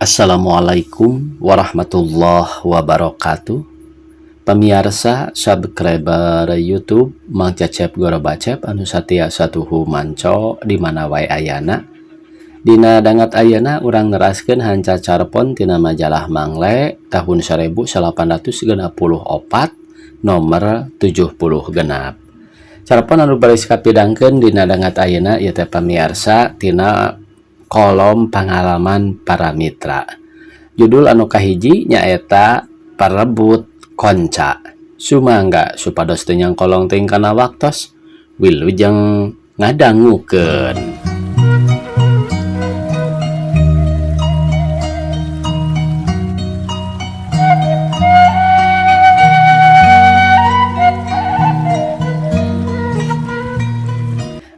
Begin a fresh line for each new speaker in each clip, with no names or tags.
Assalamualaikum warahmatullahi wabarakatuh. Pemirsa subscriber YouTube Mang Cecep Goro Bacep anu satia satuhu manco di mana wae ayana. Dina dangat ayana urang neraskeun hanca carpon tina majalah Mangle tahun 1864 nomor 70 genap. Carpon anu baris kapidangkeun dina dangat ayana ieu teh pamirsa tina kolom pengalaman para mitra. Judul anu kahiji nyaeta Parebut Konca. Sumangga supados teu nyangkolong teuing kana waktos, wilujeng ngadangukeun.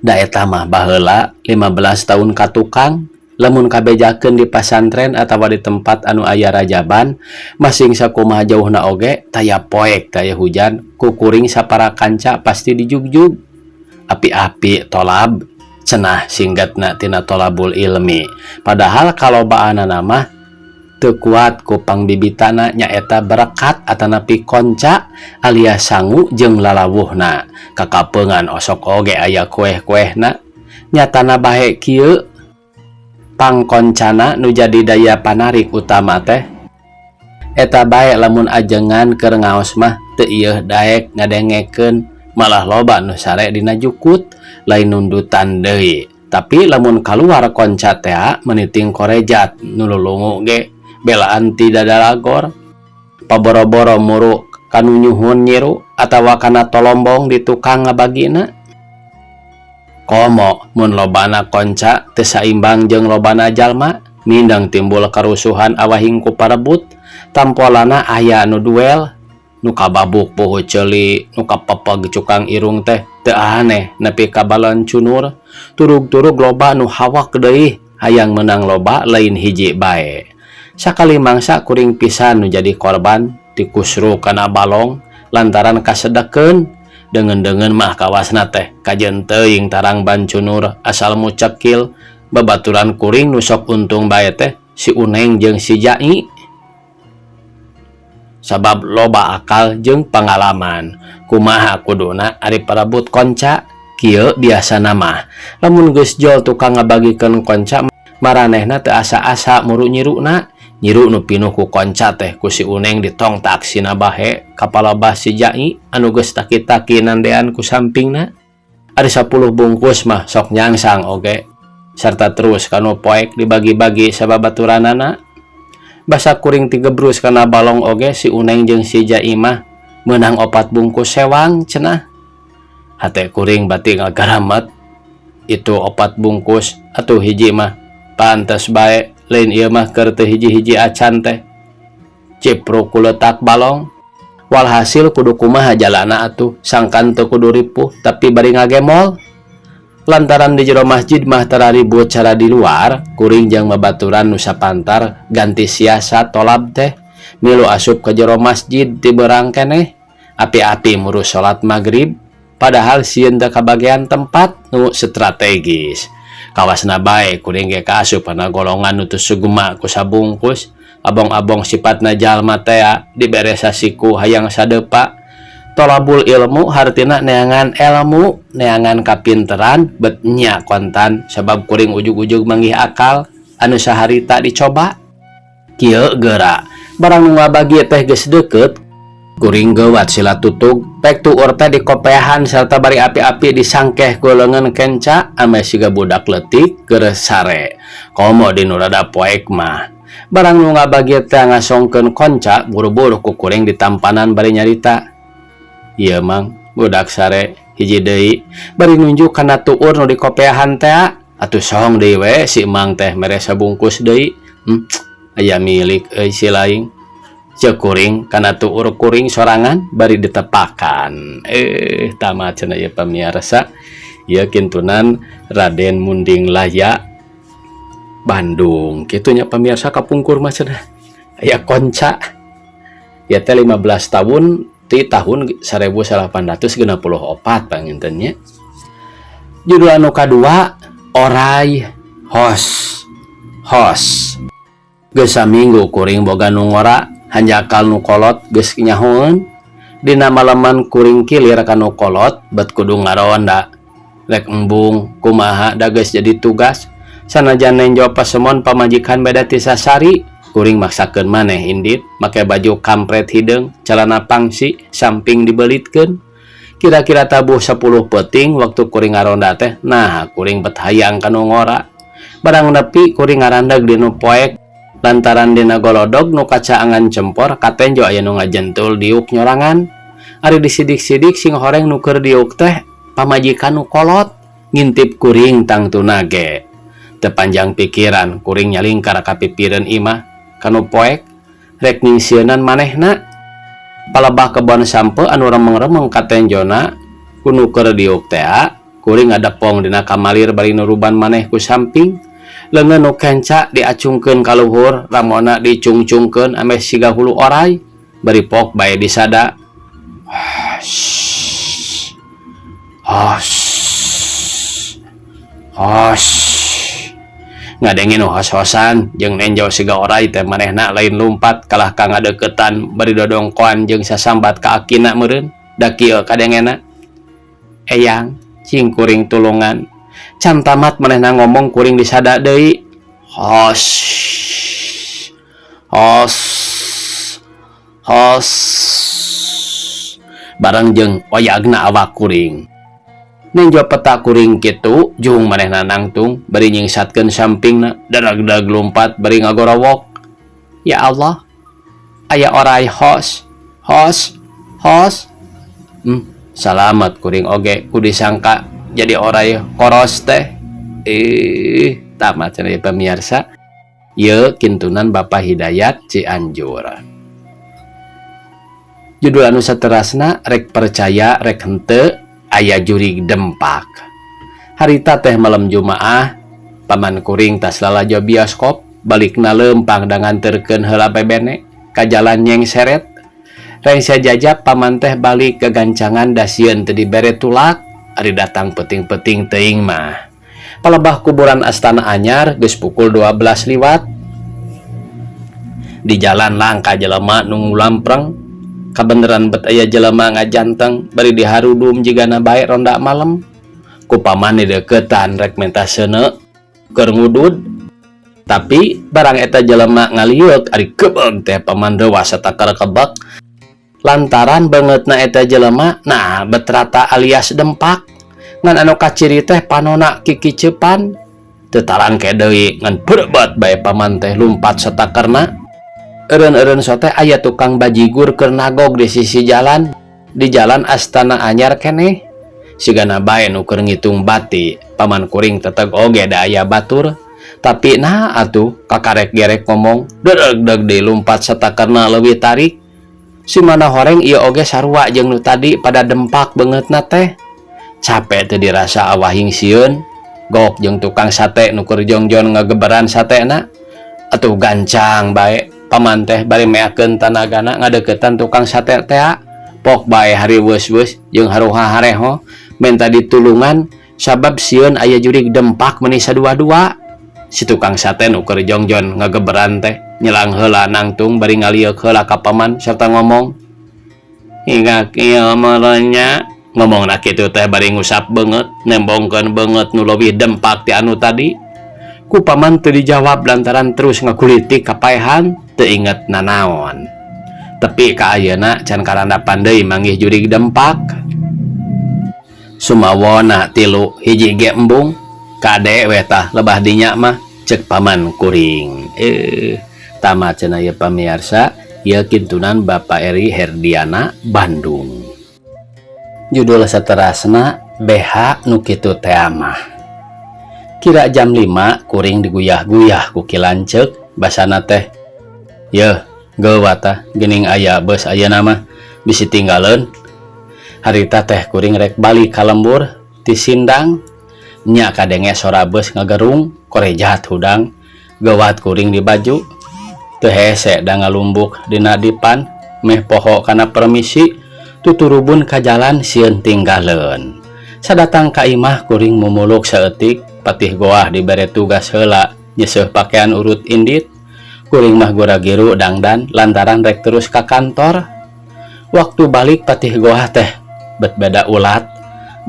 Da eta mah baheula 15 tahun ka tukang, lamun kabejakeun di pasantren atawa di tempat anu aya rajaban, masing sakumaha jauhna oge taya poek taya hujan, kukuring sapara kanca pasti dijugjug. Api-api tolab cenah singgatna tina tolabul ilmi. Padahal kalobaanana mah teu kuat ku pangbibitana nyaeta berkat atanapi konca alias sangu jeung lalawuhna. Kakapeungan osok oge aya kueh-kuehna. Nyatana bae kieu pangkoncana nu jadi daya panarik utama teh eta bae lamun ajengan keur ngaos mah teu ieuh daek ngadengekeun, malah loba nu sare dina jukut lain nundutan deui. Tapi lamun kaluar konca teh meniting korejat nu lulungu ge belaan ti dadalagor, paboro-boro muru kanu nyuhun nyiru atawa kana tolombong di tukang ngabagina. Komo mun lobana konca teu saimbang jeung lobana jalma, mindeng timbul karusuhan awahing ku parebut. Tampolana aya nu duel, nu kababuk puhu ceuli, nu kapepeg cukang irung teh teu aneh nepi ka balon cunur. Turug-turug loba nu hawak deui, hayang menang loba lain hiji bae. Sakali mangsa kuring pisan nu jadi korban dikusru kana balong lantaran kasedekeun. Dengan mah kawasna teh kajen teuing tarang bancunur asal mucekil. Babaturan kuring nu sok untung bae teh si Uneng jeung si Jai. Sabab loba akal jeung pangalaman. Kumaha kuduna ari parebut konca? Kieu biasana mah lamun geus jol tukang ngabagikeun konca maranehna teu asa-asa muru nyiruna. Nyiru nu pinuh ku konca teh ku si Uneng ditongtak sina bahe kapala bah si Jai anu geus taki-taki nandean ku sampingna. Ada 10 bungkus mah sok nyangsang oge, sarta terus kanu poek dibagi-bagi sababaturanana. Basa kuring tigebrus kana balong oge si Uneng jeung si Jai mah meunang 4 bungkus sewang cenah. Hate kuring bati ngagaramet itu 4 bungkus atuh hiji mah pantes bae. Lain ieu mah keur teu hiji-hiji acan teh cipro ku letak balong. Walhasil kudu kumaha jalana atuh, sangkan teu kudu ripuh tapi bari ngagemol. Lantaran di jero masjid mah tara ribut cara di luar, kuring jeung babaturan nu sapantar ganti siasat tolab teh milu asup ke jero masjid ti beurang keneh. Api-api murus salat magrib, padahal sieun teu kabagean tempat nu strategis. Kawasna bae kuring ge kaasup kana golongan nu teu sugema ku sabungkus. Abong-abong sifatna jalma teh diberesasiku hayang sadepa. Tolabul ilmu hartina neangan ilmu, neangan kapinteran, bet nya kontan sabab kuring ujug-ujug manggih akal anu saharita dicoba. Kieu geura barang nu ngabagi teh geus deukeut kuring geuwat sila tutug pek tuur teh dikopeahan sarta bari api-api disangkeh ku leungeun kenca ame siga budak leutik keur sare. Komo di nu rada poek mah barang nu ngabagi teh ngasongkeun konca buru-buru ku kuring ditampanan bari nyarita. Ieu mang budak sare hiji deui bari nunjuk kana tuur nu dikopeahan teh atuh song deui we si emang teh mere sabungkus deui. Aya milik euy si laing. Cek kuring kana tuur kuring sorangan bari ditepakan. Tamat cenah ieu pamirsa. Ieu kintunan Raden Munding Laya Bandung. Kitu nya pamirsa kapungkur mah cenah. Aya konca. Ya teh 15 tahun ti tahun 1864 panginten nya. Judul anu kadua Oray Hos. Geus saminggu kuring boga nu ngora hanjakal nu kolot geus nyahoeun. Dina malaman kuring kilir ka nu kolot bet kudu ngaronda. Rek embung kumaha da geus jadi tugas. Sanajan nenjo pasemon pamajikan beda ti sasari, kuring maksakeun maneh indit make baju kampret hideung, calana pangsi samping dibelitkeun. Kira-kira tabuh 10 peuting waktu kuring ngaronda teh. Nah, kuring bet hayang ka nu ngora. Barang nepi kuring ngarandeg di nu poek lantaran dina golodog nu kacaangan cempor katenjo aya nu ngajentul diuk nyorangan. Ari disidik-sidik sing horeng nu keur diuk teh pamajikan nu kolot ngintip kuring tangtuna ge. Teu panjang pikiran kuring nyalingkar ka pipireun imah kanu poek rek ningsieunnan manehna. Palebah kebon sampe anu remeng-remeng katenjona kunu keur diuk teh kuring ngadepong dina kamalir bari nuruban maneh ku samping. Leungeun nu kenca diacungkeun ka luhur, ramona dicungcungkeun ame siga hulu oray, bari pok bae disada. Ngadengin hos-hosan jeung nenjo siga oray teh manehna lain lumpat kalah ka ngadeukeutan bari dodongkoan jeung sasambat ka akina meureun. Da kieu kadengena. Eyang, cing kuring tulungan. Can tamat manehna ngomong kuring disada deui. Hos. Barang jeung oyagna awak kuring. Nenjo peta kuring kitu jeung manehna nangtung bari nyingsatkeun sampingna, darag-dag lompat bari ngagorowok. Ya Allah, aya oray hos. Salamet kuring oge ku disangka jadi oray koros teh. Tamat cenah pemirsa. Ieu kintunan Bapak Hidayat Cianjur. Judul anu saterasna rek percaya rek henteu aya jurig dempak. Harita teh malam Jumaah, paman kuring tas lalajo bioskop, balikna leumpang da nganterkeun heula bebene ka jalan Nyengseret. Reng sajajab paman teh balik ke gancangan da sieun teu dibere tulak, ari datang peuting-peuting teuing mah. Palebah kuburan Astana Anyar geus pukul 12 liwat. Di jalan langka jelema nu ngulampreng. Kabeneran bet aya jelema ngajanteng bari diharudum jigana bae ronda malam. Ku paman di deukeutan rek menta seuneu keur ngudud. Tapi barang eta jelema ngalieuk ari kebeug teh paman reuas eta karekebek. Lantaran beungeutna eta jelema nah betrata alias dempak. Ngan anu kaciri teh panona kikiceupan. Teu tarangke deui ngan berebat bae paman teh lumpat satakerna. Eureun-eureun sote aya tukang bajigur keur nagog di sisi jalan, di jalan Astana Anyar keneh. Sigana bae nu keur ngitung bati, paman kuring teteg oge da aya batur. Tapi nah atuh kakarek gerek ngomong, deug-deug deui lumpat satakerna leuwih tarik. Si mana horeng ieu oge sarua jeung nu tadi pada dempak beungeutna teh. Capek teu dirasa awahing sieun, gok jeung tukang sate nu keur jongjon ngageberan satena. Atuh gancang bae. Paman teh bari meakeun tanagana ngadeuketan tukang sate teh. Pok bae hari weus-weus jeung haruha hareho menta ditulungan sabab sieun aya jurig dempak meuni sadua-dua. Si tukang sate nu keur jongjon ngageberan teh nyelang heula nangtung bari ngalieuk heula ka paman sarta ngomong, "Hingga kieu meureunnya." Ngomongna kitu teh bari ngusap beungeut, nembongkeun beungeut nu leuwih dempak ti anu tadi. Ku paman teu dijawab lantaran terus ngakulitik kapaehan, teu inget nanaon. Tapi ka ayeuna can karandapan deui manggih jurig dempak. Sumawona 3 hiji ge embung, kade we tah lebah dinya mah ceuk paman kuring. Tamat cenah ieu pamirsa, ieu kintunan Bapak Eri Herdiana Bandung. Judul saterasna BH nu kitu teh mah. Kira jam 5 kuring diguyah-guyah ku kilanceuk basana teh. Yeuh, geuwat tah geuning aya beus ayeuna mah bisi tinggaleun. Harita teh kuring rek balik ka lembur ti Sindang. Nya kadenge sora beus ngagerung, korejahat hudang. Geuwat kuring di baju. Teu hese da ngalumbuk dina dipan, meh poho kana permisi, tuturubun ka jalan sieun tinggaleun. Sadatang ka imah kuring mumuluk saeutik, patih goah dibere tugas heula nyeuseuf pakean urut indit. Kuring mah gora giru dangdan lantaran rek terus ka kantor. Waktu balik patih goah teh bet beda ulat.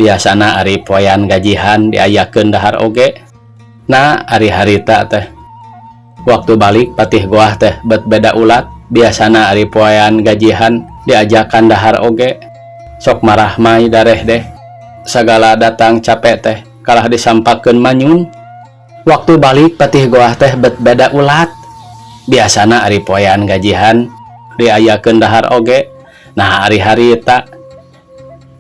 Biasana ari poean gajihan diayakeun dahar oge. Nah ari harita teh waktu balik patih goah teh bet beda ulat. Biasana ari poean gajihan diajakan dahar oge. Sok marah mai dareh deh. Sagala datang capek teh kalah disampakeun manyun. Waktu balik patih goah teh bet beda ulat. Biasana ari poean gajihan diayakeun dahar oge. Nah ari harita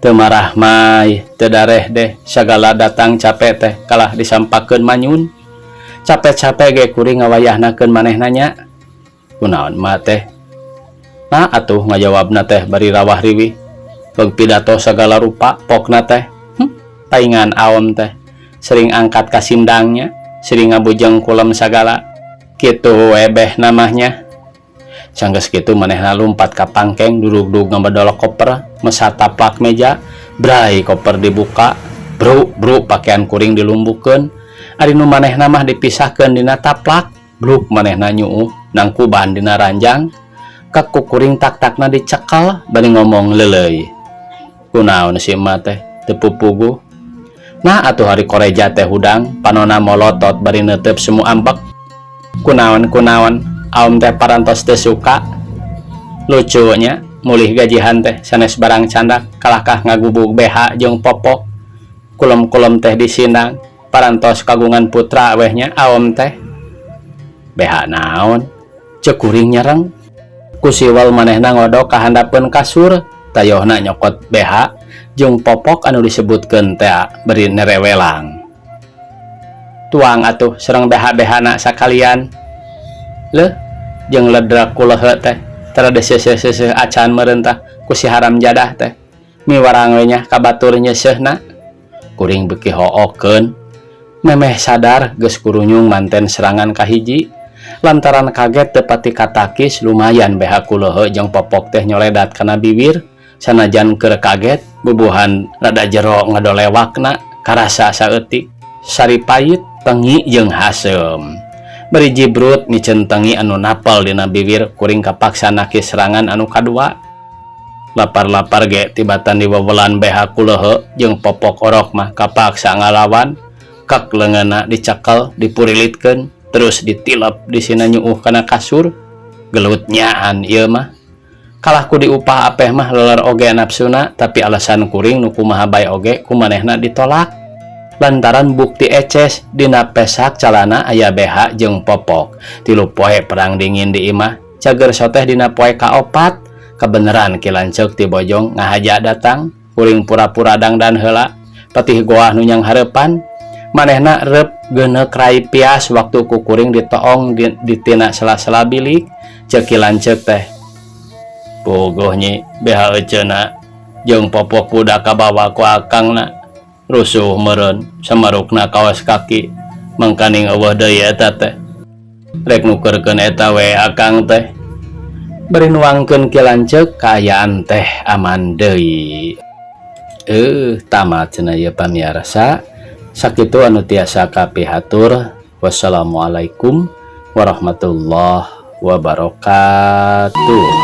teu marah mai teu dareh deh. Sagala datang capek teh kalah disampakeun manyun. Capek-capek ge kuring ngawayahnakeun manehna nya. Kunaon mah teh? Nah atuh ngajawabna teh bari rawah riwih. Beug pidato sagala rupa pokna teh. Taingan aom teh sering angkat ka sindangnya, sering ngabujeng kulem sagala. Kitu webeh namanya. Sanggeus kitu manehna lumpat ka pangkeng durug-durug ngabadolok koper, mesat taplak meja, brai koper dibuka, bruk pakaian kuring dilumbukeun. Ari nu manehna mah dipisahkeun dina taplak, bruk manehna nyuuh nangkuban dina ranjang. Kak kuring tak-takna dicekel bari ngomong leuleuy. Kunaon si emak teh teu pupuguh. Nah atuh hari koreja teh hudang panonna molotot bari neuteup semu ambek. Kunaon aom teh parantos teu suka. Lucunya mulih gajihan teh sanes barang candak kalahkah ngagubug BH jeung popok. Kulem-kulem teh disindang parantos kagungan putra wehnya aom teh. BH naon? Ceuk kuring nyereng. Kusiwal manehna ngodok ka handapeun kasur, tayohna nyokot BH jeung popok anu disebutkeun teh beri nerewelang. Tuang atuh sareng BH-BH-na sakalian. Leuh jeung ledrak kuleuh teh tara deseuh-seuh acan meureun tah ku si haram jadah teh. Miwarang we nya ka batur nyeuseuhna. Kuring beuki hookeun. Memeh sadar geus kurunyung manten serangan kahiji. Lantaran kaget teu pati katakis lumayan BH kuleuh jeung popok teh nyoledat kana bibir. Sanajan keur kaget bubuhan rada jero ngadolewakna karasa saeutik. Sari pait, tengi jeung hasem. Bari jibrut micen tengi anu napel dina bibir kuring kapaksa naki serangan anu kadua. Lapar-lapar ge tibatan diwewelan BH kuleuh jeung popok orok mah kapaksa ngalawan. Kak leungeunna dicekel, dipurilitkeun, terus ditilep disina nyuuh kana kasur. Gelut nyaan ieu mah. Kalah ku diupah apeh mah leler oge nafsuna, tapi alasan kuring nu kumaha bae oge ku manehna ditolak. Lantaran bukti eces dina pesak calana aya BH jeung popok. 3 poe perang dingin di imah, cager soteh dina poe kaopat. Kebeneran kilanceuk ti bojong ngahaja datang, kuring pura-pura dangdan heula, patih goah nu nyang hareupan. Manehna reup geuneuk rai pias waktu ku kuring ditoong di tina sela-sela bilik. Ceuk kilanceuk teh, bogoh nyi BH eceuna jeung popok budak kabawa ku akangna. Rusuh meureun samarukna kaos kaki mangkaning eueuh deui eta teh. Rek nukerkeun eta we akang teh. Bari nuangkeun kilanceuk kaayaan teh aman deui. Tamat cenah ieu pamiarsa. Sakitu anu tiasa kapihatur. Wassalamualaikum warahmatullahi wabarakatuh.